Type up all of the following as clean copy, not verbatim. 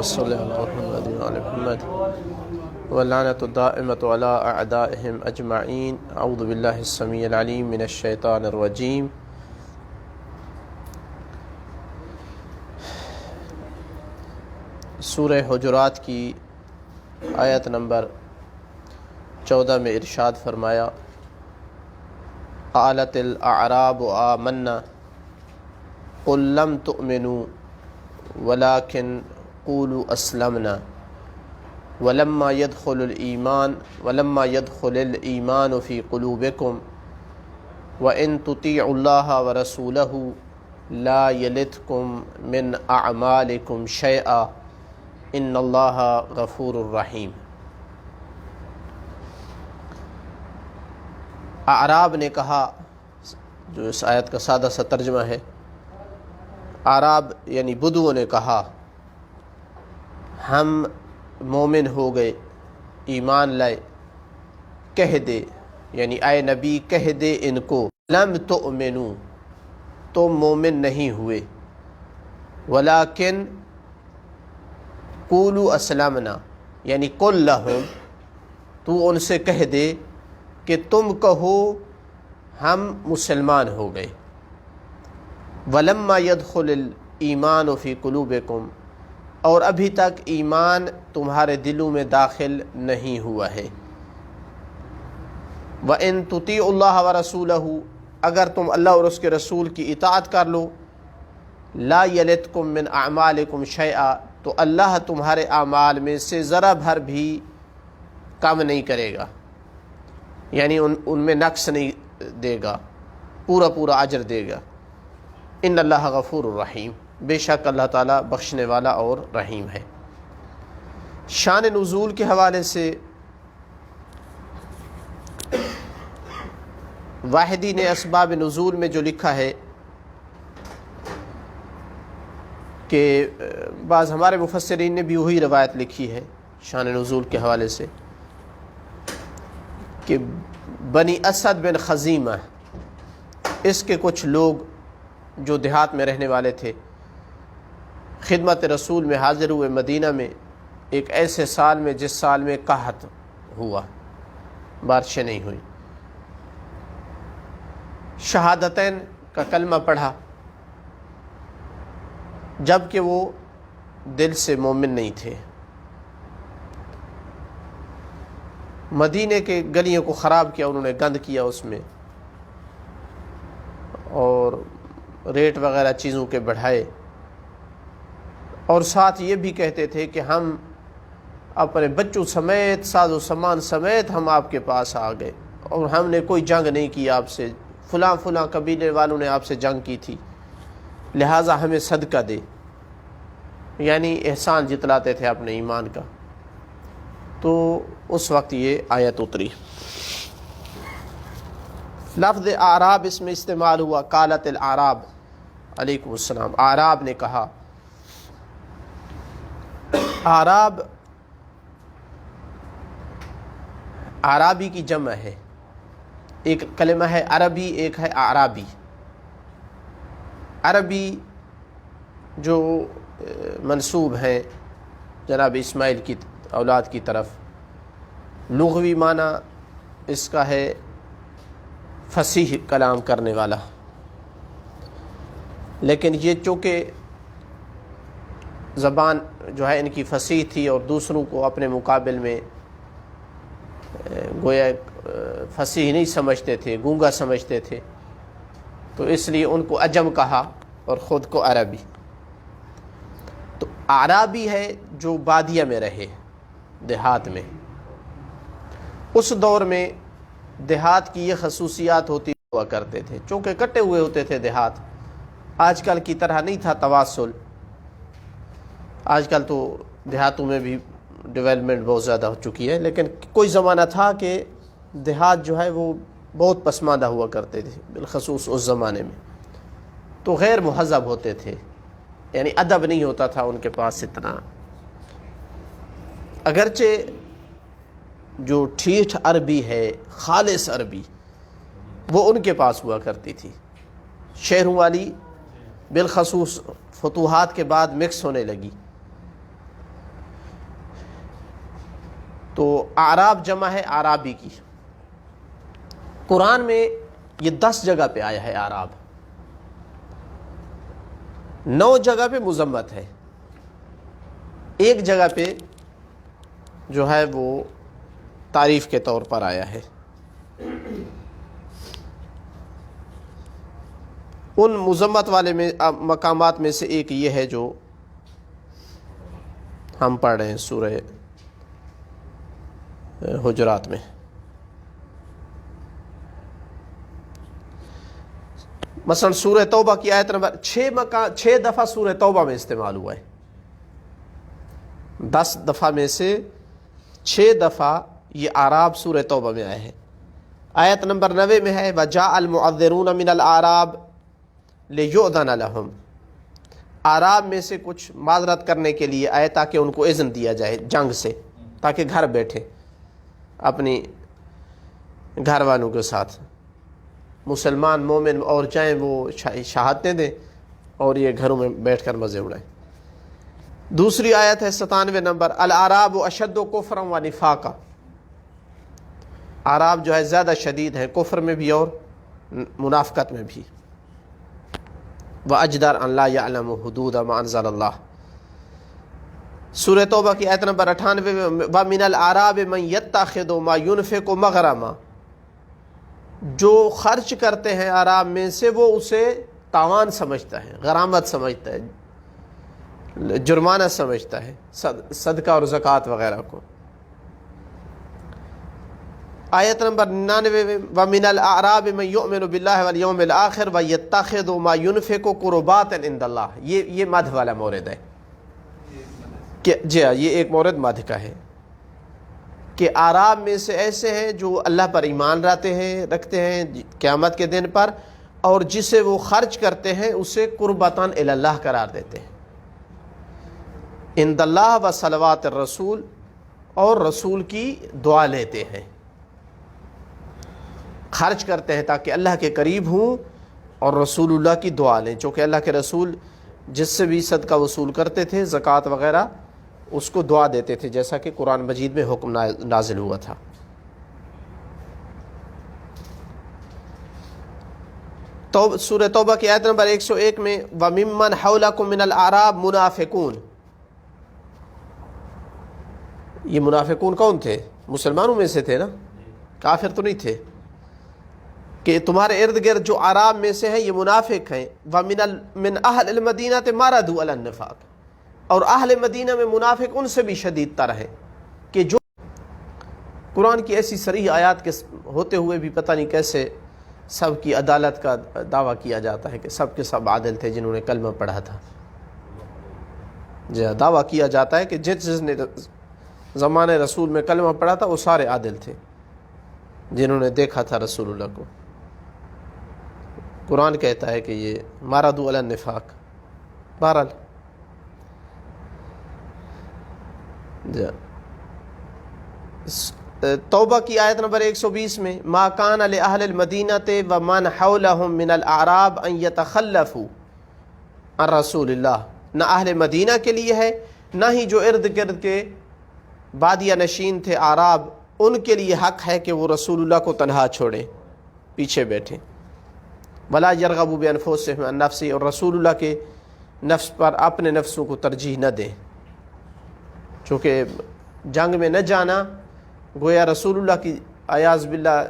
صل علی محمد وعلی محمد واللعنۃ الدائمۃ علی اعدائهم اجمعین۔ اعوذ باللہ السمیع العلیم من الشیطان الرجیم۔ سورہ حجرات کی آیت نمبر 14 میں ارشاد فرمایا، قالت الاعراب آمنا قل لم تؤمنوا ولكن قولوا اسلمنا ولما يدخل الإيمان في قلوبكم وإن تطيعوا الله ورسوله لا يلتكم من أعمالكم شيئا إن الله غفور رحيم۔ اعراب نے کہا، جو اس آیت کا سادہ سا ترجمہ ہے، اعراب یعنی بدوؤں نے کہا ہم مومن ہو گئے، ایمان لائے۔ کہہ دے یعنی اے نبی کہہ دے ان کو، لم تؤمنو تم مومن نہیں ہوئے، ولیکن قولوا اسلمنا یعنی قل لہم تو ان سے کہہ دے کہ تم کہو ہم مسلمان ہو گئے۔ ولما يدخل الایمان فی قلوبکم اور ابھی تک ایمان تمہارے دلوں میں داخل نہیں ہوا ہے۔ وَإِن تُطِيعُوا اللَّهَ وَرَسُولَهُ اگر تم اللہ اور اس کے رسول کی اطاعت کر لو، لا يَلِتْكُم مِّنْ أَعْمَالِكُمْ شَيْئًا تو اللہ تمہارے اعمال میں سے ذرا بھر بھی کم نہیں کرے گا، یعنی ان میں نقص نہیں دے گا، پورا پورا اجر دے گا۔ ان اللہ غفور الرحیم بے شک اللہ تعالیٰ بخشنے والا اور رحیم ہے۔ شان نزول کے حوالے سے واحدی نے اسباب نزول میں جو لکھا ہے کہ بعض ہمارے مفسرین نے بھی وہی روایت لکھی ہے شان نزول کے حوالے سے کہ بنی اسد بن خزیمہ اس کے کچھ لوگ جو دیہات میں رہنے والے تھے، خدمت رسول میں حاضر ہوئے مدینہ میں ایک ایسے سال میں جس سال میں قحط ہوا، بارشیں نہیں ہوئی۔ شہادتین کا کلمہ پڑھا جبکہ وہ دل سے مومن نہیں تھے۔ مدینے کے گلیوں کو خراب کیا، انہوں نے گند کیا اس میں، اور ریٹ وغیرہ چیزوں کے بڑھائے، اور ساتھ یہ بھی کہتے تھے کہ ہم اپنے بچوں سمیت ساز و سامان سمیت ہم آپ کے پاس آ گئے، اور ہم نے کوئی جنگ نہیں کی آپ سے، فلاں فلاں قبیلے والوں نے آپ سے جنگ کی تھی، لہٰذا ہمیں صدقہ دے، یعنی احسان جتلاتے تھے اپنے ایمان کا۔ تو اس وقت یہ آیت اتری۔ لفظ اعراب اس میں استعمال ہوا، قالت الاعراب، علیکم السلام، اعراب نے کہا۔ اعراب عرابی کی جمع ہے، ایک کلمہ ہے عربی، ایک ہے اعرابی۔ عربی جو منسوب ہیں جناب اسماعیل کی اولاد کی طرف، لغوی معنی اس کا ہے فصیح کلام کرنے والا، لیکن یہ چونکہ زبان جو ہے ان کی فصیح تھی اور دوسروں کو اپنے مقابل میں گویا فصیح نہیں سمجھتے تھے، گونگا سمجھتے تھے، تو اس لیے ان کو عجم کہا اور خود کو عربی۔ تو اعرابی ہے جو بادیہ میں رہے، دیہات میں۔ اس دور میں دیہات کی یہ خصوصیات ہوتی ہوا کرتے تھے، چونکہ کٹے ہوئے ہوتے تھے دیہات، آج کل کی طرح نہیں تھا تواصل۔ آج کل تو دیہاتوں میں بھی ڈیولپمنٹ بہت زیادہ ہو چکی ہے، لیکن کوئی زمانہ تھا کہ دیہات جو ہے وہ بہت پسماندہ ہوا کرتے تھے، بالخصوص اس زمانے میں، تو غیر مہذب ہوتے تھے، یعنی ادب نہیں ہوتا تھا ان کے پاس اتنا۔ اگرچہ جو ٹھیٹھ عربی ہے، خالص عربی، وہ ان کے پاس ہوا کرتی تھی، شہروں والی بالخصوص فتوحات کے بعد مکس ہونے لگی، تو اعراب جمع ہے اعرابی کی. قرآن میں یہ 10 جگہ پہ آیا ہے اعراب، 9 جگہ پہ مذمت ہے، ایک جگہ پہ جو ہے وہ تعریف کے طور پر آیا ہے. ان مذمت والے میں مقامات میں سے ایک یہ ہے جو ہم پڑھ رہے ہیں سورہ حجرات میں. مثلا سورہ توبہ کی آیت نمبر 6 دفعہ سورہ توبہ میں استعمال ہوا ہے، 10 دفعہ میں سے 6 دفعہ یہ اعراب سورہ توبہ میں آئے ہیں. آیت نمبر 90 میں ہے وَجَاءَ الْمُعَذِّرُونَ مِنَ الْأَعْرَابِ لِيُؤْذَنَ لَهُمْ. اعراب میں سے کچھ معذرت کرنے کے لیے آئے تاکہ ان کو اذن دیا جائے جنگ سے، تاکہ گھر بیٹھے اپنی گھر والوں کے ساتھ مسلمان مومن اور جائیں وہ شہادتیں دیں اور یہ گھروں میں بیٹھ کر مزے اڑائیں. دوسری آیت ہے 97 نمبر الاعراب اشد کفرا و نفاقا. اعراب جو ہے زیادہ شدید ہیں کفر میں بھی اور منافقت میں بھی. وَأَجْدَرْ أَنْ لَا يَعْلَمُ حُدُودَ مَا أَنزَلَ اللَّهُ. سورہ توبہ کی آیت نمبر 98 میں وَمِنَ الْأَعْرَابِ مَنْ يَتَّخِذُ مَا يُنْفِقُ مَغْرَمًا. جو خرچ کرتے ہیں اعراب میں سے وہ اسے تاوان سمجھتا ہے، غرامت سمجھتا ہے، جرمانہ سمجھتا ہے، صدقہ اور زکوٰۃ وغیرہ کو. آیت نمبر 99 میں وَمِنَ الْأَعْرَابِ مَنْ يُؤْمِنُ بِاللَّهِ وَالْيَوْمِ الْآخِرِ وَيَتَّخِذُ مَا يُنْفِقُ قُرُبَاتًا عِندَ اللَّهِ. یہ مدح والا مورد ہے کہ جی ہاں یہ ایک مورد مدح کا ہے کہ اعراب میں سے ایسے ہیں جو اللہ پر ایمان رکھتے ہیں قیامت کے دن پر، اور جسے وہ خرچ کرتے ہیں اسے قربتاً الی اللہ قرار دیتے ہیں. عند اللہ و صلوات الرسول، اور رسول کی دعا لیتے ہیں، خرچ کرتے ہیں تاکہ اللہ کے قریب ہوں اور رسول اللہ کی دعا لیں. چونکہ اللہ کے رسول جس سے بھی صدقہ وصول کرتے تھے زکوٰۃ وغیرہ اس کو دعا دیتے تھے، جیسا کہ قرآن مجید میں حکم نازل ہوا تھا. سورہ توبہ کی آیت نمبر 101 میں وَمِمَّنْ حَوْلَكُمْ مِنَ الْأَعْرَابِ مُنَافِقُونَ. یہ منافقون کون تھے؟ مسلمانوں میں سے تھے نا، کافر تو نہیں تھے. کہ تمہارے ارد گرد جو اعراب میں سے ہیں یہ منافق ہیں. وَمِنْ أَهْلِ الْمَدِينَةِ مَرَدُوا عَلَى النِّفَاقِ. اور اہل مدینہ میں منافق ان سے بھی شدید تر ہیں کہ جو قرآن کی ایسی صریح آیات کے ہوتے ہوئے بھی پتہ نہیں کیسے سب کی عدالت کا دعویٰ کیا جاتا ہے کہ سب کے سب عادل تھے جنہوں نے کلمہ پڑھا تھا. جی دعویٰ کیا جاتا ہے کہ جس نے زمانے رسول میں کلمہ پڑھا تھا وہ سارے عادل تھے جنہوں نے دیکھا تھا رسول اللہ کو. قرآن کہتا ہے کہ یہ مردوا علی النفاق. بہرحال توبہ کی آیت نمبر 120 میں ما کان لأہل المدینۃ ومن حولہم من الاعراب ان یتخلفوا عن رسول اللہ. نہ اہل مدینہ کے لیے ہے نہ ہی جو ارد گرد کے بادیہ نشین تھے اعراب ان کے لیے حق ہے کہ وہ رسول اللہ کو تنہا چھوڑیں، پیچھے بیٹھیں. ولا یرغبوا بانفسہم عن نفسہ. اور رسول اللہ کے نفس پر اپنے نفسوں کو ترجیح نہ دیں، چونکہ جنگ میں نہ جانا گویا رسول اللہ کی عیاذ باللہ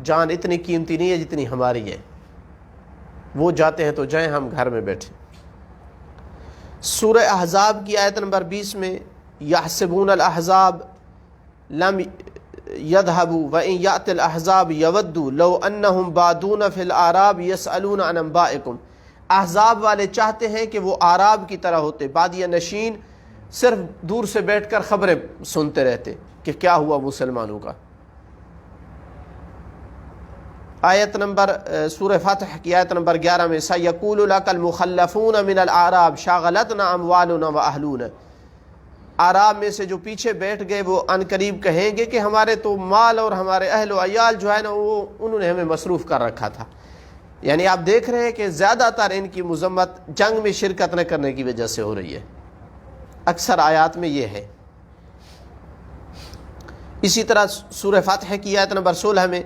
جان اتنی قیمتی نہیں ہے جتنی ہماری ہے. وہ جاتے ہیں تو جائیں، ہم گھر میں بیٹھیں. سورہ احزاب کی آیت نمبر 20 میں یحسبون الاحزاب لم یذهبوا وان یأتی الاحزاب یودوا لو انہم بادون فی الاعراب یسألون عن انبائکم. احزاب والے چاہتے ہیں کہ وہ اعراب کی طرح ہوتے، بادیہ نشین، صرف دور سے بیٹھ کر خبریں سنتے رہتے کہ کیا ہوا مسلمانوں کا. آیت نمبر سورہ فتح کی آیت نمبر 11 میں سَيَقُولُ لَكَ الْمُخَلَّفُونَ مِنَ الْأَعْرَابِ شَاغَلَتْنَا أَمْوَالُنَا وَأَهْلُونَا. اعراب میں سے جو پیچھے بیٹھ گئے وہ ان قریب کہیں گے کہ ہمارے تو مال اور ہمارے اہل و عیال جو ہے نا وہ انہوں نے ہمیں مصروف کر رکھا تھا. یعنی آپ دیکھ رہے ہیں کہ زیادہ تر ان کی مذمت جنگ میں شرکت نہ کرنے کی وجہ سے ہو رہی ہے. اکثر آیات میں یہ ہے. اسی طرح سورہ فاتح کی آیت نمبر 16 میں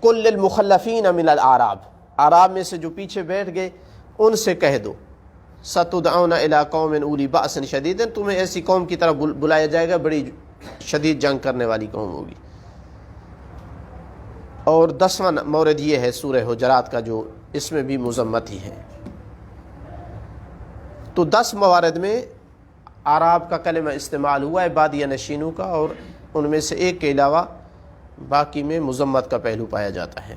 قل للمخلفین من الاعراب، اعراب میں سے جو پیچھے بیٹھ گئے ان سے کہہ دو ستدعون الی قوم اولی باس شدید، تمہیں ایسی قوم کی طرف بلایا جائے گا بڑی شدید جنگ کرنے والی قوم ہوگی۔ اور 10واں مورد یہ ہے سورہ حجرات کا جو اس میں بھی مذمت ہی ہے۔ تو 10 موارد میں اعراب کا کلمہ استعمال ہوا ہے بادیہ نشینوں کا، اور ان میں سے ایک کے علاوہ باقی میں مذمت کا پہلو پایا جاتا ہے۔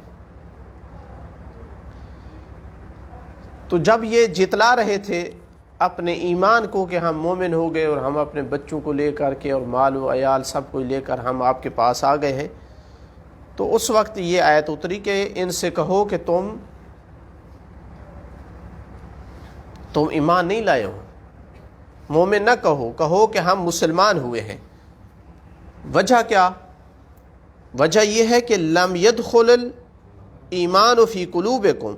تو جب یہ جتلا رہے تھے اپنے ایمان کو کہ ہم مومن ہو گئے اور ہم اپنے بچوں کو لے کر کے اور مال و عیال سب کو لے کر ہم آپ کے پاس آ گئے ہیں، تو اس وقت یہ آیت اتری کہ ان سے کہو کہ تم ایمان نہیں لائے ہو، مومن نہ کہو کہ ہم مسلمان ہوئے ہیں۔ وجہ کیا؟ وجہ یہ ہے کہ لم يدخل الایمان فی قلوبکم،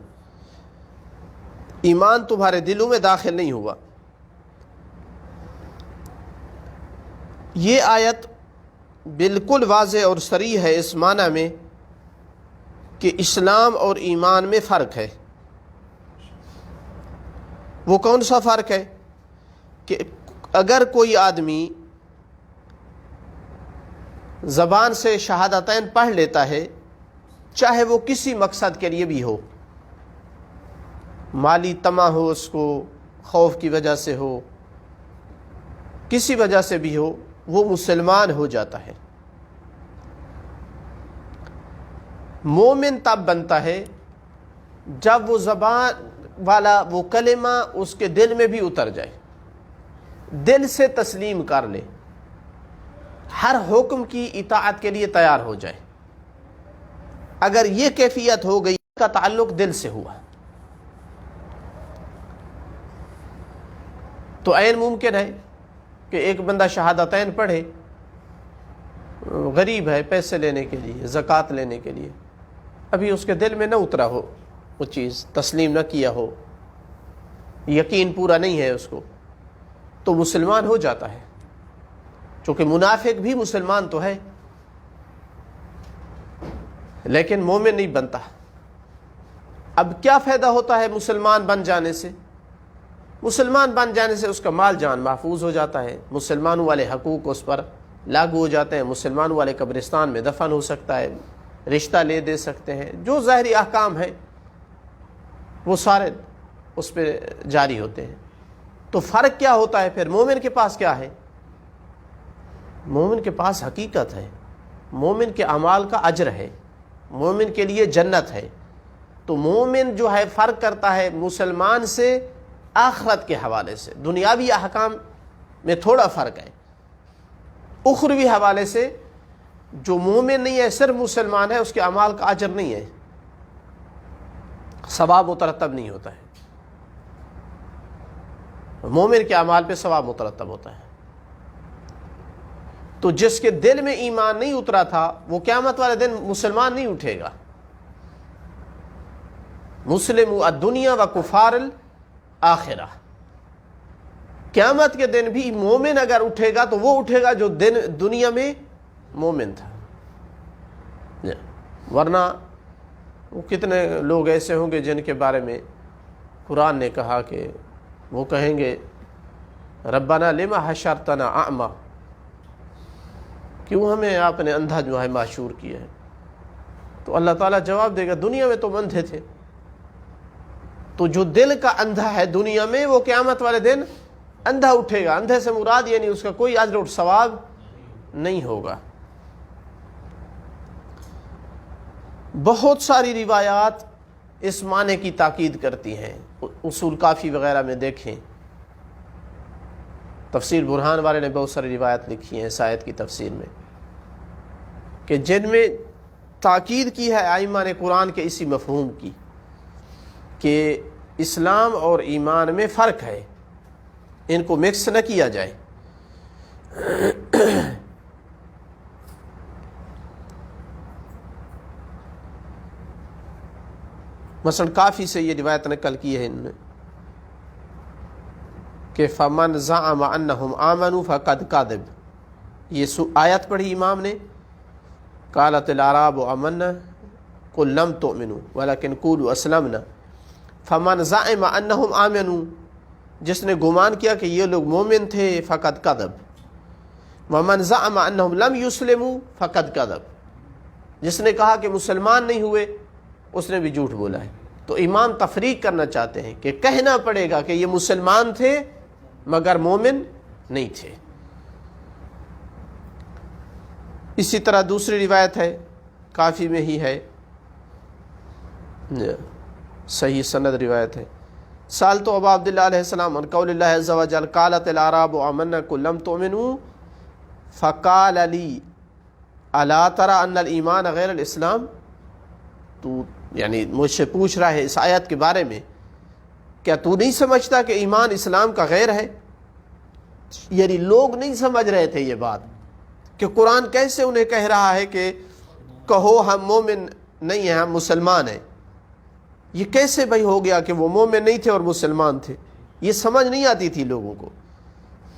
ایمان تمہارے دلوں میں داخل نہیں ہوا۔ یہ آیت بالکل واضح اور صریح ہے اس معنی میں کہ اسلام اور ایمان میں فرق ہے۔ وہ کون سا فرق ہے؟ کہ اگر کوئی آدمی زبان سے شہادتین پڑھ لیتا ہے، چاہے وہ کسی مقصد کے لیے بھی ہو، مالی طمع ہو، اس کو خوف کی وجہ سے ہو، کسی وجہ سے بھی ہو، وہ مسلمان ہو جاتا ہے۔ مومن تب بنتا ہے جب وہ زبان والا وہ کلمہ اس کے دل میں بھی اتر جائے، دل سے تسلیم کر لے، ہر حکم کی اطاعت کے لیے تیار ہو جائے۔ اگر یہ کیفیت ہو گئی، کا تعلق دل سے ہوا، تو عین ممکن ہے کہ ایک بندہ شہادتین پڑھے، غریب ہے پیسے لینے کے لیے، زکوٰۃ لینے کے لیے، ابھی اس کے دل میں نہ اترا ہو وہ چیز، تسلیم نہ کیا ہو، یقین پورا نہیں ہے اس کو، تو مسلمان ہو جاتا ہے، چونکہ منافق بھی مسلمان تو ہے لیکن مومن نہیں بنتا۔ اب کیا فائدہ ہوتا ہے مسلمان بن جانے سے؟ مسلمان بن جانے سے اس کا مال جان محفوظ ہو جاتا ہے، مسلمانوں والے حقوق اس پر لاگو ہو جاتے ہیں، مسلمانوں والے قبرستان میں دفن ہو سکتا ہے، رشتہ لے دے سکتے ہیں، جو ظاہری احکام ہیں وہ سارے اس پہ جاری ہوتے ہیں۔ تو فرق کیا ہوتا ہے پھر؟ مومن کے پاس کیا ہے؟ مومن کے پاس حقیقت ہے، مومن کے اعمال کا اجر ہے، مومن کے لیے جنت ہے۔ تو مومن جو ہے فرق کرتا ہے مسلمان سے آخرت کے حوالے سے، دنیاوی احکام میں تھوڑا فرق ہے، اخروی حوالے سے جو مومن نہیں ہے صرف مسلمان ہے، اس کے اعمال کا اجر نہیں ہے، ثواب مترتب نہیں ہوتا ہے، مومن کے اعمال پہ ثواب مترتب ہوتا ہے۔ تو جس کے دل میں ایمان نہیں اترا تھا وہ قیامت والے دن مسلمان نہیں اٹھے گا۔ مسلم الدنیا و کفار الآخرہ، قیامت کے دن بھی مومن اگر اٹھے گا تو وہ اٹھے گا جو دنیا میں مومن تھا، ورنہ وہ کتنے لوگ ایسے ہوں گے جن کے بارے میں قرآن نے کہا کہ وہ کہیں گے ربنا لما حشرتنا اعمی، کیوں ہمیں آپ نے اندھا جو ہے معشور کیا ہے؟ تو اللہ تعالیٰ جواب دے گا دنیا میں تم اندھے تھے۔ تو جو دل کا اندھا ہے دنیا میں وہ قیامت والے دن اندھا اٹھے گا۔ اندھے سے مراد یعنی اس کا کوئی اجر و ثواب نہیں ہوگا۔ بہت ساری روایات اس معنی کی تاکید کرتی ہیں، اصول کافی وغیرہ میں دیکھیں، تفسیر برہان والے نے بہت ساری روایت لکھی ہیں اس آیت کی تفسیر میں، کہ جن میں تاکید کی ہے ائمہ نے قرآن کے اسی مفہوم کی کہ اسلام اور ایمان میں فرق ہے، ان کو مکس نہ کیا جائے۔ مثلا کافی سے یہ روایت نقل کی ہے انہوں نے کہ فَمَنْ زَعَمَ أَنَّهُمْ آمَنُوا فَقَدْ كَذَبَ، یہ آیت پڑھی امام نے قالت الاعراب آمنا قل لم تؤمنوا ولكن قولوا اسلمنا فمن زعم انهم آمنوا، جس نے گمان کیا کہ یہ لوگ مومن تھے، فقد کذب، ومن زعم انهم لم يسلموا فقد کذب، جس نے کہا کہ مسلمان نہیں ہوئے اس نے بھی جھوٹ بولا ہے۔ تو امام تفریق کرنا چاہتے ہیں کہ کہنا پڑے گا کہ یہ مسلمان تھے مگر مومن نہیں تھے۔ اسی طرح دوسری روایت ہے، کافی میں ہی ہے، صحیح سند روایت ہے، سألت ابا عبداللہ علیہ السلام عن قول اللہ عز وجل قالت الاعراب آمنا قل لم تؤمنوا فقال لی الا تری ان الایمان غیر الاسلام۔ تو یعنی مجھ سے پوچھ رہا ہے اس آیت کے بارے میں، کیا تو نہیں سمجھتا کہ ایمان اسلام کا غیر ہے؟ یعنی لوگ نہیں سمجھ رہے تھے یہ بات کہ قرآن کیسے انہیں کہہ رہا ہے کہ کہو ہم مومن نہیں ہیں، ہم مسلمان ہیں۔ یہ کیسے بھائی ہو گیا کہ وہ مومن نہیں تھے اور مسلمان تھے؟ یہ سمجھ نہیں آتی تھی لوگوں کو۔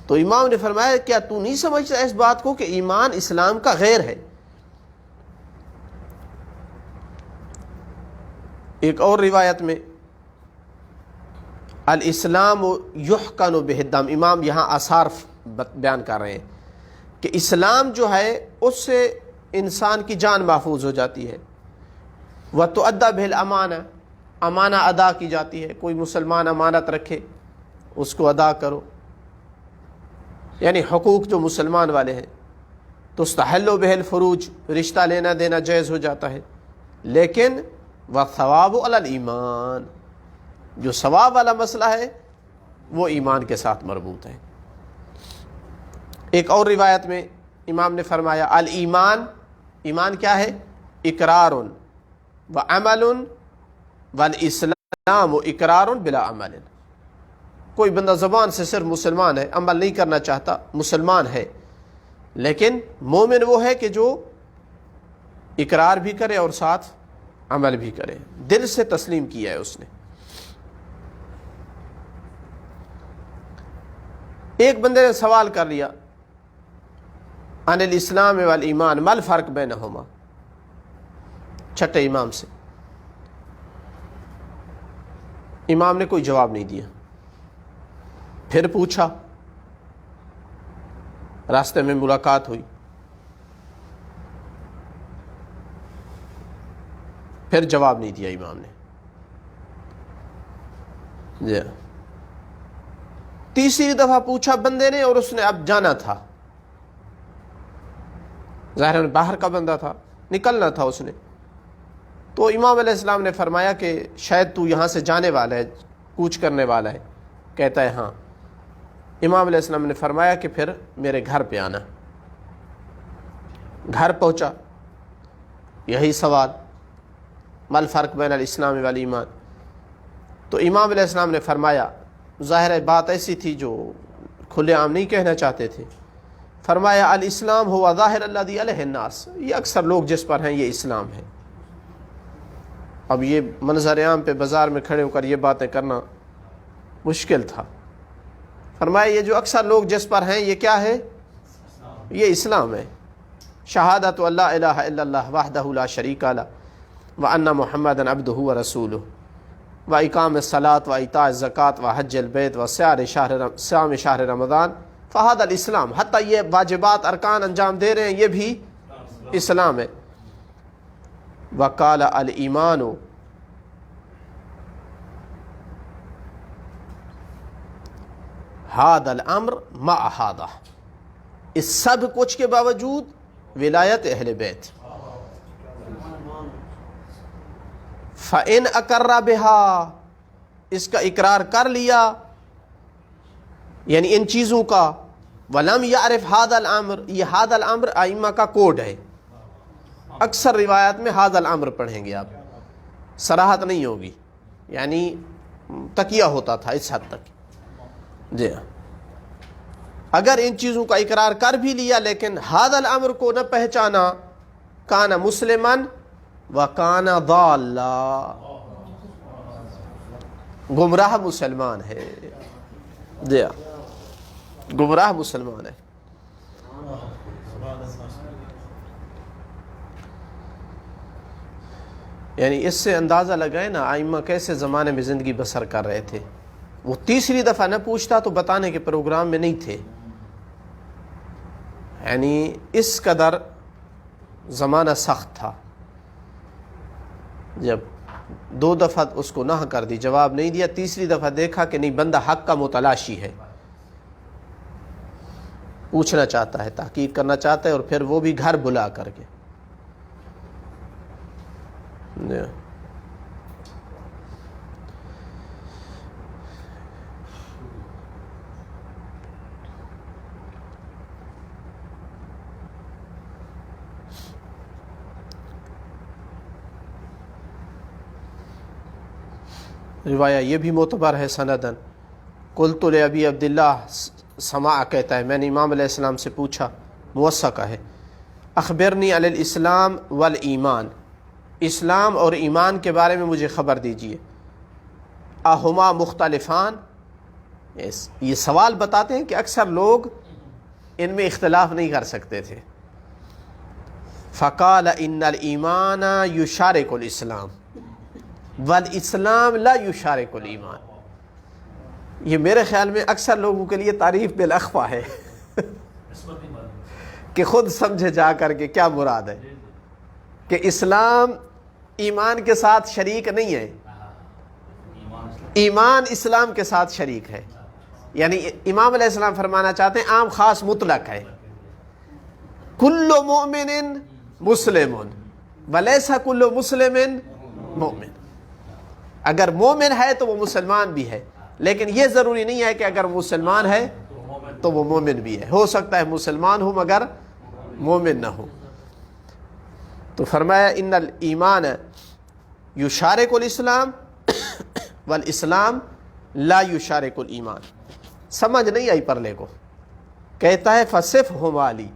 تو امام نے فرمایا کیا تو نہیں سمجھتا اس بات کو کہ ایمان اسلام کا غیر ہے؟ ایک اور روایت میں الاسلام یحقن بہ الدم، امام یہاں آثار بیان کر رہے ہیں کہ اسلام جو ہے اس سے انسان کی جان محفوظ ہو جاتی ہے، وتؤدی بہ الامانہ، امانہ ادا کی جاتی ہے، کوئی مسلمان امانت رکھے اس کو ادا کرو، یعنی حقوق جو مسلمان والے ہیں، تستحل بہ الفروج، رشتہ لینا دینا جائز ہو جاتا ہے، لیکن والثواب علی الایمان، جو ثواب والا مسئلہ ہے وہ ایمان کے ساتھ مربوط ہے۔ ایک اور روایت میں امام نے فرمایا الایمان، ایمان کیا ہے؟ اقرار وعمل والاسلام اقرار بلا عمل۔ کوئی بندہ زبان سے صرف مسلمان ہے، عمل نہیں کرنا چاہتا، مسلمان ہے، لیکن مومن وہ ہے کہ جو اقرار بھی کرے اور ساتھ عمل بھی کرے، دل سے تسلیم کیا ہے اس نے۔ ایک بندے نے سوال کر لیا عن الاسلام والایمان ما الفرق بینہما، چھٹے امام سے، امام نے کوئی جواب نہیں دیا۔ پھر پوچھا، راستے میں ملاقات ہوئی، پھر جواب نہیں دیا امام نے۔ جی تیسری دفعہ پوچھا بندے نے اور اس نے اب جانا تھا، ظاہر میں باہر کا بندہ تھا، نکلنا تھا اس نے، تو امام علیہ السلام نے فرمایا کہ شاید تو یہاں سے جانے والا ہے، کوچ کرنے والا ہے، کہتا ہے ہاں۔ امام علیہ السلام نے فرمایا کہ پھر میرے گھر پہ آنا۔ گھر پہنچا، یہی سوال ما الفرق بین الاسلام والایمان، تو امام علیہ السلام نے فرمایا، ظاہر ہے بات ایسی تھی جو کھلے عام نہیں کہنا چاہتے تھے، فرمایا الاسلام ہوا ظاہر الذی علیہ الناس، یہ اکثر لوگ جس پر ہیں یہ اسلام ہے۔ اب یہ منظر عام پہ بازار میں کھڑے ہو کر یہ باتیں کرنا مشکل تھا۔ فرمایا یہ جو اکثر لوگ جس پر ہیں یہ کیا ہے؟ یہ اسلام ہے۔ شہادت ان لا الہ الا اللہ وحدہ لا شریک لہ وان محمدا عبدہ ورسولہ واقام الصلاۃ وایتاء الزکوٰۃ وحج البیت وصیام شہر رمضان فہذا الاسلام، حتیٰ یہ واجبات ارکان انجام دے رہے ہیں یہ بھی اسلام ہے۔ وقال الایمان ھذا الامر مع ھذا، اس سب کچھ کے باوجود ولایت اہل بیت۔ فَإِنْ أَقَرَّ بِهَا، اس کا اقرار کر لیا، یعنی ان چیزوں کا، وَلَمْ يَعْرِفْ هَذَا الْأَمْرِ، یہ هذا الْأَمْرِ ائمہ کا کوڈ ہے، اکثر روایات میں هذا الْأَمْرِ پڑھیں گے آپ، صراحت نہیں ہوگی، یعنی تکیہ ہوتا تھا اس حد تک۔ جی اگر ان چیزوں کا اقرار کر بھی لیا لیکن هذا الْأَمْرِ کو نہ پہچانا، کان مسلمان وکان ضالا، گمراہ مسلمان ہے، جی گمراہ مسلمان ہے۔ یعنی اس سے اندازہ لگائے نا ائمہ کیسے زمانے میں زندگی بسر کر رہے تھے. وہ تیسری دفعہ نہ پوچھتا تو بتانے کے پروگرام میں نہیں تھے. یعنی اس قدر زمانہ سخت تھا. جب 2 دفعہ اس کو نہ کر دی، جواب نہیں دیا، تیسری دفعہ دیکھا کہ نہیں بندہ حق کا متلاشی ہے، پوچھنا چاہتا ہے، تحقیق کرنا چاہتا ہے، اور پھر وہ بھی گھر بلا کر کے. روایہ یہ بھی معتبر ہے سندن. قلت لابی عبداللہ، سماع کہتا ہے میں نے امام علیہ السلام سے پوچھا، موثقہ ہے، اخبرنی علی الاسلام والایمان، اسلام اور ایمان کے بارے میں مجھے خبر دیجئے. اہما مختلفان، یہ سوال بتاتے ہیں کہ اکثر لوگ ان میں اختلاف نہیں کر سکتے تھے. فقال ان الایمان یشارک الاسلام والاسلام لا یشارک الایمان. یہ میرے خیال میں اکثر لوگوں کے لیے تعریف بالاخفا ہے کہ خود سمجھے جا کر کے کیا مراد ہے، کہ اسلام ایمان کے ساتھ شریک نہیں ہے، ایمان اسلام کے ساتھ شریک ہے. یعنی امام علیہ السلام فرمانا چاہتے ہیں عام خاص مطلق ہے. کل مؤمن مسلم ولیس کل مسلم مؤمن. اگر مومن ہے تو وہ مسلمان بھی ہے، لیکن یہ ضروری نہیں ہے کہ اگر مسلمان ہے تو وہ مومن بھی ہے. ہو سکتا ہے مسلمان ہو مگر مومن نہ ہو. تو فرمایا ان الایمان یشارک الاسلام والاسلام لا یشارک الایمان. سمجھ نہیں آئی پرلے کو. کہتا ہے فصفہما لی،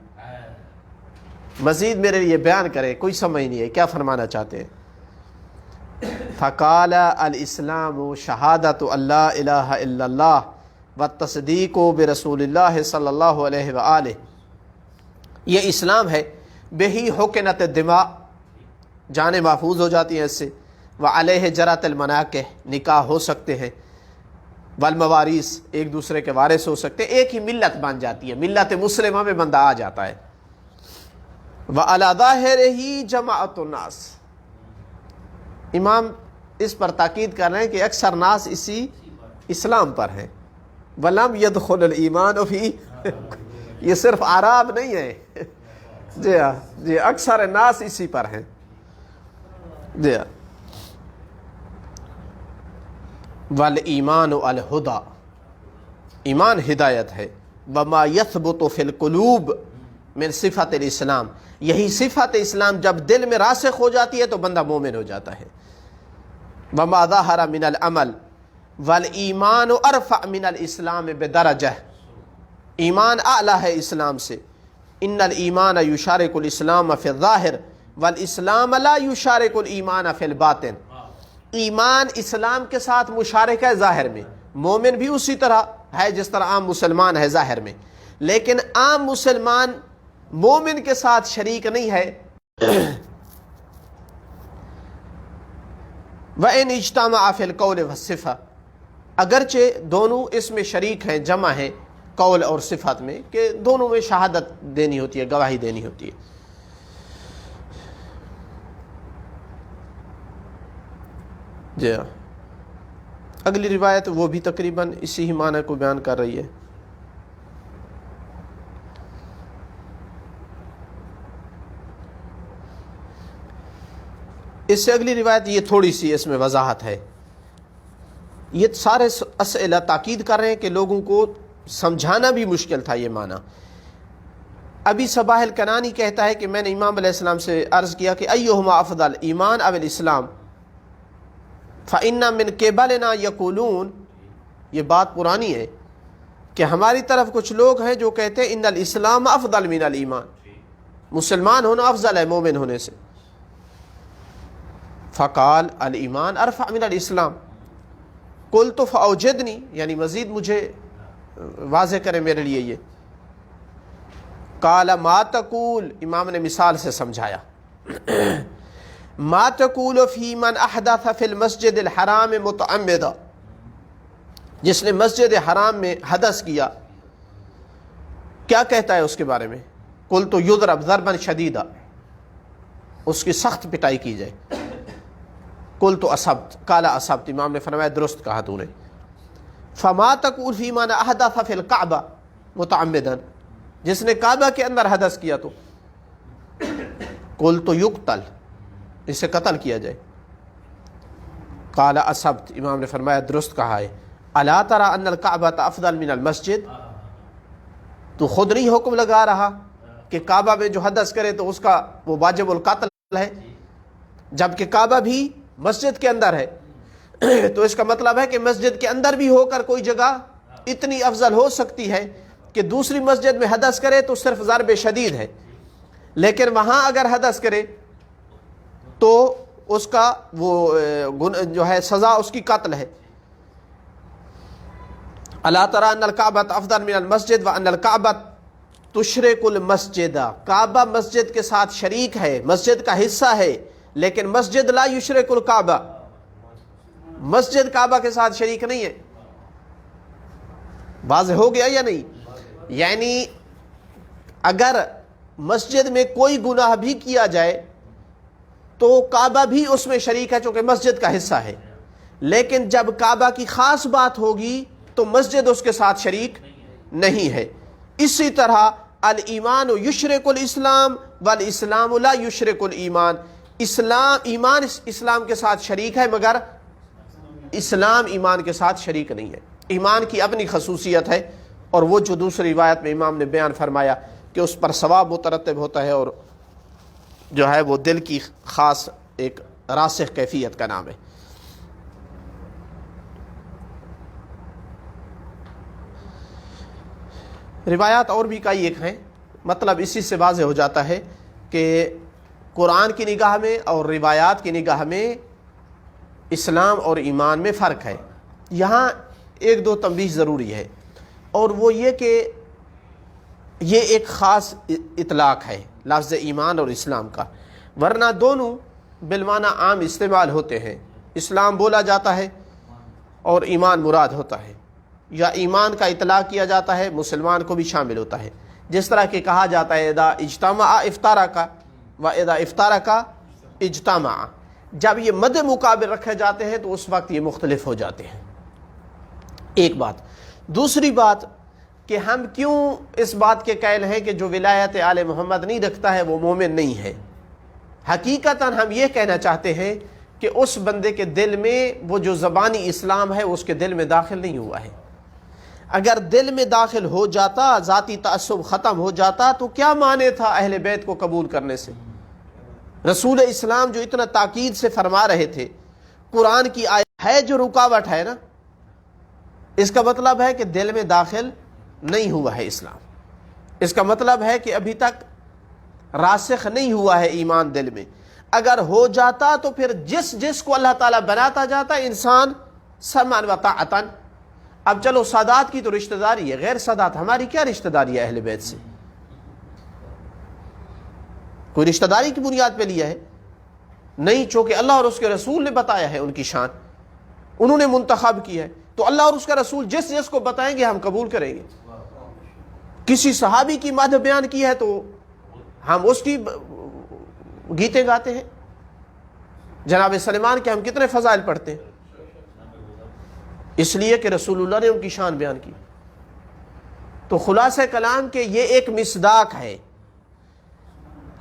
مزید میرے لیے بیان کرے، کوئی سمجھ نہیں ہے کیا فرمانا چاہتے ہیں. فقال الاسلام شہادت اللہ الہ الا اللہ والتصدیق برسول اللہ صلی اللہ علیہ وآلہ. یہ اسلام ہے، بہی حقنت الدماء، جانیں محفوظ ہو جاتی ہیں اس سے، وعلیہ جرت المناکح، نکاح ہو سکتے ہیں، والموارث، ایک دوسرے کے وارث ہو سکتے ہیں، ایک ہی ملت بن جاتی ہے، ملت مسلمہ میں بندہ آ جاتا ہے. وعلی ظاہرہ جماعت الناس. امام اس پر تاکید کر رہے ہیں کہ اکثر ناس اسی اسلام پر ہیں. ولم يدخل الایمان فی، یہ صرف اعراب نہیں ہے، جی ہاں، جی اکثر ناس اسی پر ہیں. جی ہاں. والایمان الہدی، ایمان ہدایت ہے. وما یثبت فی القلوب من صفت الاسلام، یہی صفت اسلام جب دل میں راسخ ہو جاتی ہے تو بندہ مومن ہو جاتا ہے. وما ظہر من العمل والایمان ارفع من الاسلام بدرجہ، ایمان اعلیٰ ہے اسلام سے. ان الایمان یشارک الاسلام فی الظاہر والاسلام لا یشارک الایمان فی الباطن. ایمان اسلام کے ساتھ مشارک ہے ظاہر میں، مومن بھی اسی طرح ہے جس طرح عام مسلمان ہے ظاہر میں، لیکن عام مسلمان مومن کے ساتھ شریک نہیں ہے. وَإِنْ اجْتَمَعَ فِي الْقَوْلِ وَالصِّفَةِ، اگرچہ دونوں اس میں شریک ہیں، جمع ہیں قول اور صفت میں، کہ دونوں میں شہادت دینی ہوتی ہے، گواہی دینی ہوتی ہے. جی ہاں. اگلی روایت وہ بھی تقریباً اسی ہی معنی کو بیان کر رہی ہے. اس سے اگلی روایت یہ تھوڑی سی اس میں وضاحت ہے. یہ سارے اسئلہ تاکید کر رہے ہیں کہ لوگوں کو سمجھانا بھی مشکل تھا یہ معنی. ابھی صباح الکنانی کہتا ہے کہ میں نے امام علیہ السلام سے عرض کیا کہ ایہما افضل، ایمان او الاسلام؟ فإن من قبلنا یقولون، یہ بات پرانی ہے کہ ہماری طرف کچھ لوگ ہیں جو کہتے ہیں ان الاسلام افضل من الایمان، مسلمان ہونا افضل ہے مومن ہونے سے. فقال الایمان ارفع من الاسلام. قلت فاوجدنی، یعنی مزید مجھے واضح کرے میرے لیے یہ. قال ما تقول، امام نے مثال سے سمجھایا. ما تقول فی من احدث فی المسجد الحرام متعمدا، جس نے مسجد حرام میں حدث کیا کیا کہتا ہے اس کے بارے میں؟ قلت یضرب ضربا شدیدا، اس کی سخت پٹائی کی جائے۔ قلت اصبت، قال اصبت، امام نے فرمایا درست کہا تو نے۔ فما تقول فی من احدث فی الکعبہ متعمدا، جس نے کعبہ کے اندر حدث کیا تو؟ قلت یقتل، اسے قتل کیا جائے۔ قال اصبت، امام نے فرمایا درست کہا ہے۔ الا تری ان الکعبۃ افضل من المسجد، تو خود نہیں حکم لگا رہا کہ کعبہ میں جو حدث کرے تو اس کا وہ واجب القتل ہے، جبکہ کعبہ بھی مسجد کے اندر ہے؟ تو اس کا مطلب ہے کہ مسجد کے اندر بھی ہو کر کوئی جگہ اتنی افضل ہو سکتی ہے کہ دوسری مسجد میں حدث کرے تو صرف ضرب شدید ہے، لیکن وہاں اگر حدث کرے تو اس کا وہ جو ہے سزا اس کی قتل ہے۔ الا تری ان الکعبۃ افضل من المسجد وان الکعبۃ تشرک المسجد، کعبہ مسجد کے ساتھ شریک ہے، مسجد کا حصہ ہے، لیکن مسجد لا یشرک الکعبہ، مسجد کعبہ کے ساتھ شریک نہیں ہے۔ واضح ہو گیا یا نہیں؟ یعنی اگر مسجد میں کوئی گناہ بھی کیا جائے تو کعبہ بھی اس میں شریک ہے چونکہ مسجد کا حصہ ہے، لیکن جب کعبہ کی خاص بات ہوگی تو مسجد اس کے ساتھ شریک نہیں ہے۔ اسی طرح الایمان یشرک الاسلام والاسلام لا یشرک الایمان، ایمان اسلام کے ساتھ شریک ہے مگر اسلام ایمان کے ساتھ شریک نہیں ہے۔ ایمان کی اپنی خصوصیت ہے، اور وہ جو دوسری روایت میں امام نے بیان فرمایا کہ اس پر ثواب مترتب ہوتا ہے، اور جو ہے وہ دل کی خاص ایک راسخ کیفیت کا نام ہے۔ روایات اور بھی کئی ایک ہیں، مطلب اسی سے واضح ہو جاتا ہے کہ قرآن کی نگاہ میں اور روایات کی نگاہ میں اسلام اور ایمان میں فرق ہے۔ یہاں ایک دو تنبیہ ضروری ہے، اور وہ یہ کہ یہ ایک خاص اطلاق ہے لفظ ایمان اور اسلام کا، ورنہ دونوں بالمعنی عام استعمال ہوتے ہیں۔ اسلام بولا جاتا ہے اور ایمان مراد ہوتا ہے، یا ایمان کا اطلاق کیا جاتا ہے مسلمان کو بھی شامل ہوتا ہے، جس طرح کہ کہا جاتا ہے اذا اجتمع افترق و اذا افترق اجتمع، جب یہ مد مقابل رکھے جاتے ہیں تو اس وقت یہ مختلف ہو جاتے ہیں۔ ایک بات۔ دوسری بات کہ ہم کیوں اس بات کے قائل ہیں کہ جو ولایت آل محمد نہیں رکھتا ہے وہ مومن نہیں ہے؟ حقیقتاً ہم یہ کہنا چاہتے ہیں کہ اس بندے کے دل میں وہ جو زبانی اسلام ہے اس کے دل میں داخل نہیں ہوا ہے۔ اگر دل میں داخل ہو جاتا، ذاتی تعصب ختم ہو جاتا، تو کیا معنی تھا اہل بیت کو قبول کرنے سے؟ رسول اسلام جو اتنا تاکید سے فرما رہے تھے، قرآن کی آیت ہے جو رکاوٹ ہے نا، اس کا مطلب ہے کہ دل میں داخل نہیں ہوا ہے اسلام، اس کا مطلب ہے کہ ابھی تک راسخ نہیں ہوا ہے ایمان دل میں۔ اگر ہو جاتا تو پھر جس کو اللہ تعالیٰ بناتا جاتا انسان سمعا و طاعتا۔ اب چلو سادات کی تو رشتہ داری ہے، غیر سادات ہماری کیا رشتہ داری ہے اہل بیت سے؟ کوئی رشتہ داری کی بنیاد پہ لیا ہے؟ نہیں، چونکہ اللہ اور اس کے رسول نے بتایا ہے ان کی شان، انہوں نے منتخب کی ہے، تو اللہ اور اس کا رسول جس کو بتائیں گے ہم قبول کریں گے۔ کسی صحابی کی مدح بیان کی ہے تو ہم اس کی گیتیں گاتے ہیں۔ جناب سلیمان کے ہم کتنے فضائل پڑھتے ہیں، اس لیے کہ رسول اللہ نے ان کی شان بیان کی۔ تو خلاصہ کلام کہ یہ ایک مصداق ہے،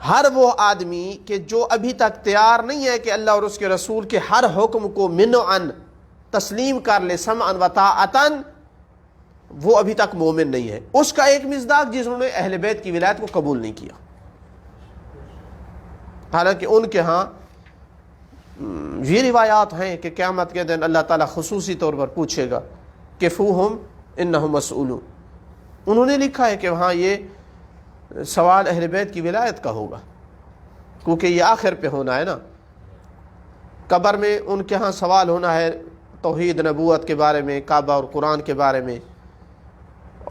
ہر وہ آدمی کہ جو ابھی تک تیار نہیں ہے کہ اللہ اور اس کے رسول کے ہر حکم کو منعاً تسلیم کر لے سمعاً و طاعتاً، وہ ابھی تک مومن نہیں ہے۔ اس کا ایک مصداق جنہوں نے اہل بیت کی ولایت کو قبول نہیں کیا، حالانکہ ان کے ہاں یہ روایات ہیں کہ قیامت کے دن اللہ تعالیٰ خصوصی طور پر پوچھے گا کہ فوہم انہم مسئولون۔ انہوں نے لکھا ہے کہ وہاں یہ سوال اہل بیت کی ولایت کا ہوگا، کیونکہ یہ آخر پہ ہونا ہے نا۔ قبر میں ان کے ہاں سوال ہونا ہے توحید نبوت کے بارے میں، کعبہ اور قرآن کے بارے میں،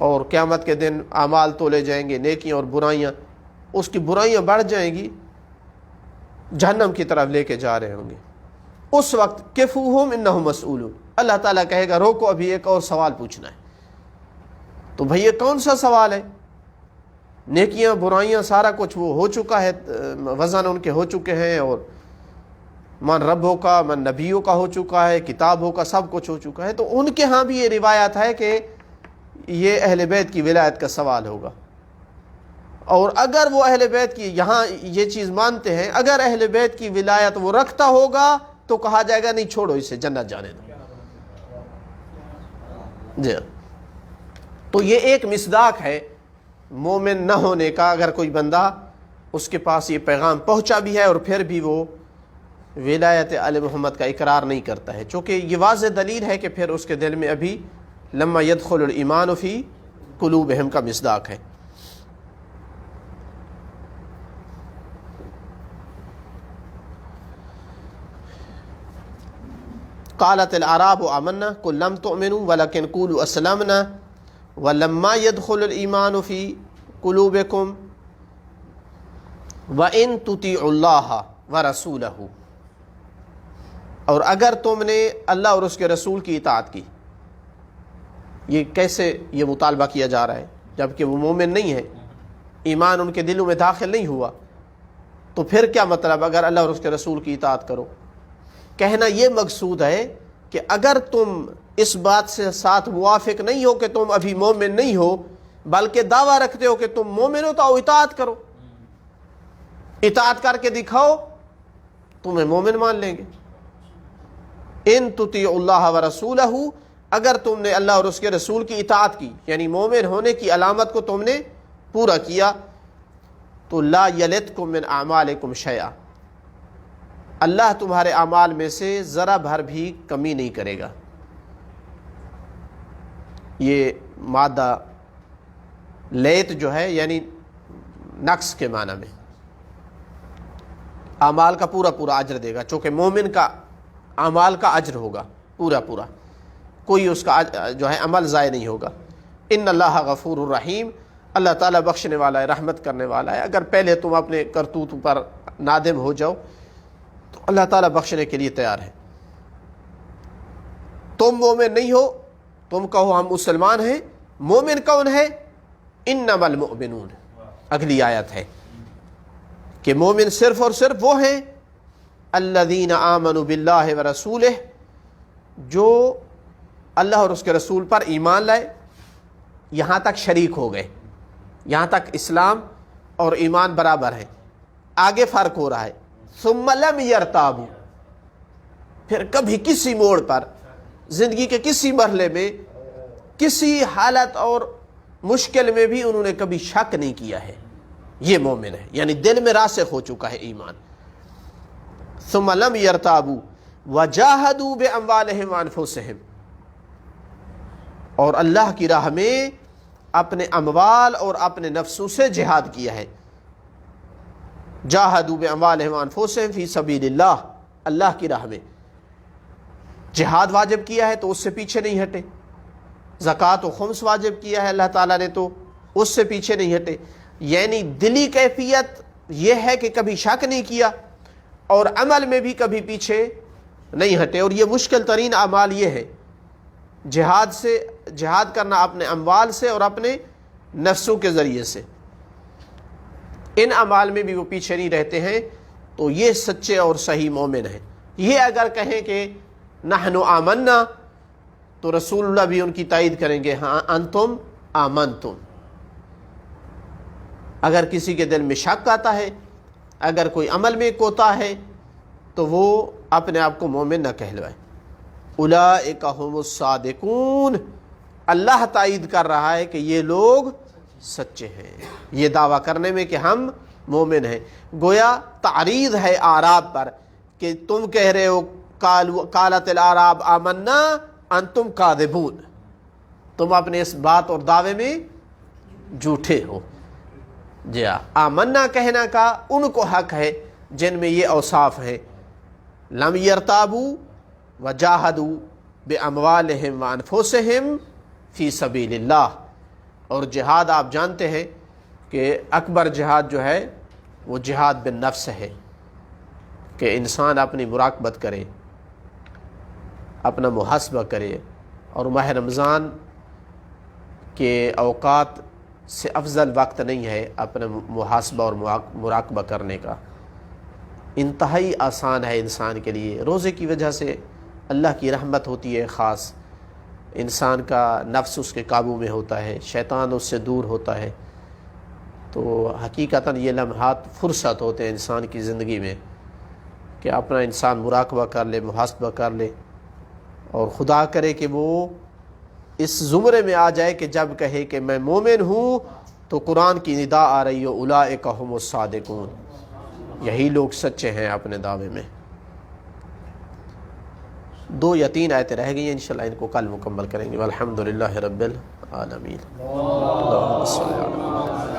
اور قیامت کے دن اعمال تولے جائیں گے، نیکیاں اور برائیاں، اس کی برائیاں بڑھ جائیں گی جہنم کی طرف لے کے جا رہے ہوں گے. اس وقت کفوہم انہم مسئولون، اللہ تعالیٰ کہے گا روکو ابھی ایک اور سوال پوچھنا ہے. تو بھئی یہ کون سا سوال ہے؟ نیکیاں برائیاں سارا کچھ وہ ہو چکا ہے، وزن ان کے ہو چکے ہیں، اور من ربوں کا من نبیوں کا ہو چکا ہے، کتابوں کا سب کچھ ہو چکا ہے. تو ان کے ہاں بھی یہ روایت ہے کہ یہ اہل بیت کی ولایت کا سوال ہوگا. اور اگر وہ اہل بیت کی یہاں یہ چیز مانتے ہیں، اگر اہل بیت کی ولایت وہ رکھتا ہوگا تو کہا جائے گا نہیں چھوڑو اسے، جنت جانے دو. جی، تو یہ ایک مصداق ہے مومن نہ ہونے کا. اگر کوئی بندہ اس کے پاس یہ پیغام پہنچا بھی ہے اور پھر بھی وہ ولایت آل محمد کا اقرار نہیں کرتا ہے، چونکہ یہ واضح دلیل ہے کہ پھر اس کے دل میں ابھی لما يدخل الایمان فی قلوبہم کا مصداق ہے. قالت الاعراب آمنا قل لم تؤمنوا ولكن قولوا اسلمنا ولما يدخل الايمان في قلوبكم وان تطيعوا الله ورسوله، اور اگر تم نے اللہ اور اس کے رسول کی اطاعت کی. یہ کیسے یہ مطالبہ کیا جا رہا ہے جبکہ وہ مومن نہیں ہے، ایمان ان کے دلوں میں داخل نہیں ہوا؟ تو پھر کیا مطلب اگر اللہ اور اس کے رسول کی اطاعت کرو؟ کہنا یہ مقصود ہے کہ اگر تم اس بات سے ساتھ موافق نہیں ہو کہ تم ابھی مومن نہیں ہو، بلکہ دعویٰ رکھتے ہو کہ تم مومن ہو، تو اطاعت کرو، اطاعت کر کے دکھاؤ، تمہیں مومن مان لیں گے. ان تطیعوا اللہ ورسولہ، اگر تم نے اللہ اور اس کے رسول کی اطاعت کی، یعنی مومن ہونے کی علامت کو تم نے پورا کیا، تو لا یلتکم من اعمالکم شیئا، اللہ تمہارے اعمال میں سے ذرا بھر بھی کمی نہیں کرے گا. یہ مادہ لیت جو ہے یعنی نقص کے معنی میں، اعمال کا پورا پورا اجر دے گا، چونکہ مومن کا اعمال کا اجر ہوگا پورا پورا، کوئی اس کا جو ہے عمل ضائع نہیں ہوگا. ان اللہ غفور الرحیم، اللہ تعالیٰ بخشنے والا ہے، رحمت کرنے والا ہے. اگر پہلے تم اپنے کرتوت پر نادم ہو جاؤ تو اللہ تعالیٰ بخشنے کے لیے تیار ہے. تم مومن نہیں ہو، تم کہو ہم مسلمان ہیں. مومن کون ہے؟ انما المؤمنون، اگلی آیت ہے کہ مومن صرف اور صرف وہ ہیں الذین آمنوا باللہ ورسولہ، جو اللہ اور اس کے رسول پر ایمان لائے، یہاں تک شریک ہو گئے، یہاں تک اسلام اور ایمان برابر ہیں. آگے فرق ہو رہا ہے ثم لم یرتابوا، پھر کبھی کسی موڑ پر زندگی کے کسی مرحلے میں کسی حالت اور مشکل میں بھی انہوں نے کبھی شک نہیں کیا ہے، یہ مومن ہے، یعنی دل میں راسخ ہو چکا ہے ایمان. ثم لم یرتابوا وجاہدوا باموالہم وانفسہم، اور اللہ کی راہ میں اپنے اموال اور اپنے نفسوں سے جہاد کیا ہے. جاہدوا باموالہم وانفسہم فی سبیل اللہ، اللہ کی راہ میں جہاد واجب کیا ہے تو اس سے پیچھے نہیں ہٹے. زکوٰۃ و خمس واجب کیا ہے اللہ تعالیٰ نے تو اس سے پیچھے نہیں ہٹے. یعنی دلی کیفیت یہ ہے کہ کبھی شک نہیں کیا اور عمل میں بھی کبھی پیچھے نہیں ہٹے. اور یہ مشکل ترین اعمال یہ ہے جہاد کرنا اپنے اموال سے اور اپنے نفسوں کے ذریعے سے. ان اعمال میں بھی وہ پیچھے نہیں رہتے ہیں، تو یہ سچے اور صحیح مومن ہیں. یہ اگر کہیں کہ نحن آمنا تو رسول اللہ بھی ان کی تائید کریں گے، ہاں انتم آمنتم. اگر کسی کے دل میں شک آتا ہے، اگر کوئی عمل میں کوتا ہے، تو وہ اپنے آپ کو مومن نہ کہلوائے. اولئک ھم الصادقون، اللہ تائید کر رہا ہے کہ یہ لوگ سچے ہیں یہ دعویٰ کرنے میں کہ ہم مومن ہیں. گویا تعریض ہے اعراب پر کہ تم کہہ رہے ہو قالت الاعراب آمنا انتم کاذبون، تم اپنے اس بات اور دعوے میں جھوٹے ہو. جی ہاں، آمنا کہنا کا ان کو حق ہے جن میں یہ اوصاف ہیں. لم یرتابوا وجاہدوا باموالہم وانفسہم فی سبیل اللہ. اور جہاد آپ جانتے ہیں کہ اکبر جہاد جو ہے وہ جہاد بالنفس ہے. کہ انسان اپنی مراقبت کرے، اپنا محاسبہ کرے، اور ماہ رمضان کے اوقات سے افضل وقت نہیں ہے اپنا محاسبہ اور مراقبہ کرنے کا۔ انتہائی آسان ہے انسان کے لیے۔ روزے کی وجہ سے اللہ کی رحمت ہوتی ہے خاص، انسان کا نفس اس کے قابو میں ہوتا ہے، شیطان اس سے دور ہوتا ہے۔ تو حقیقتاً یہ لمحات فرصت ہوتے ہیں انسان کی زندگی میں کہ اپنا انسان مراقبہ کر لے، محاسبہ کر لے، اور خدا کرے کہ وہ اس زمرے میں آ جائے کہ جب کہے کہ میں مومن ہوں تو قرآن کی ندا آ رہی ہو، اولئک ھم الصادقون، یہی لوگ سچے ہیں اپنے دعوے میں۔ 2 یا 3 آیتیں رہ گئی ہیں، انشاءاللہ ان کو کل مکمل کریں گے۔ والحمدللہ رب العالمین۔ اللہم صل علی محمد۔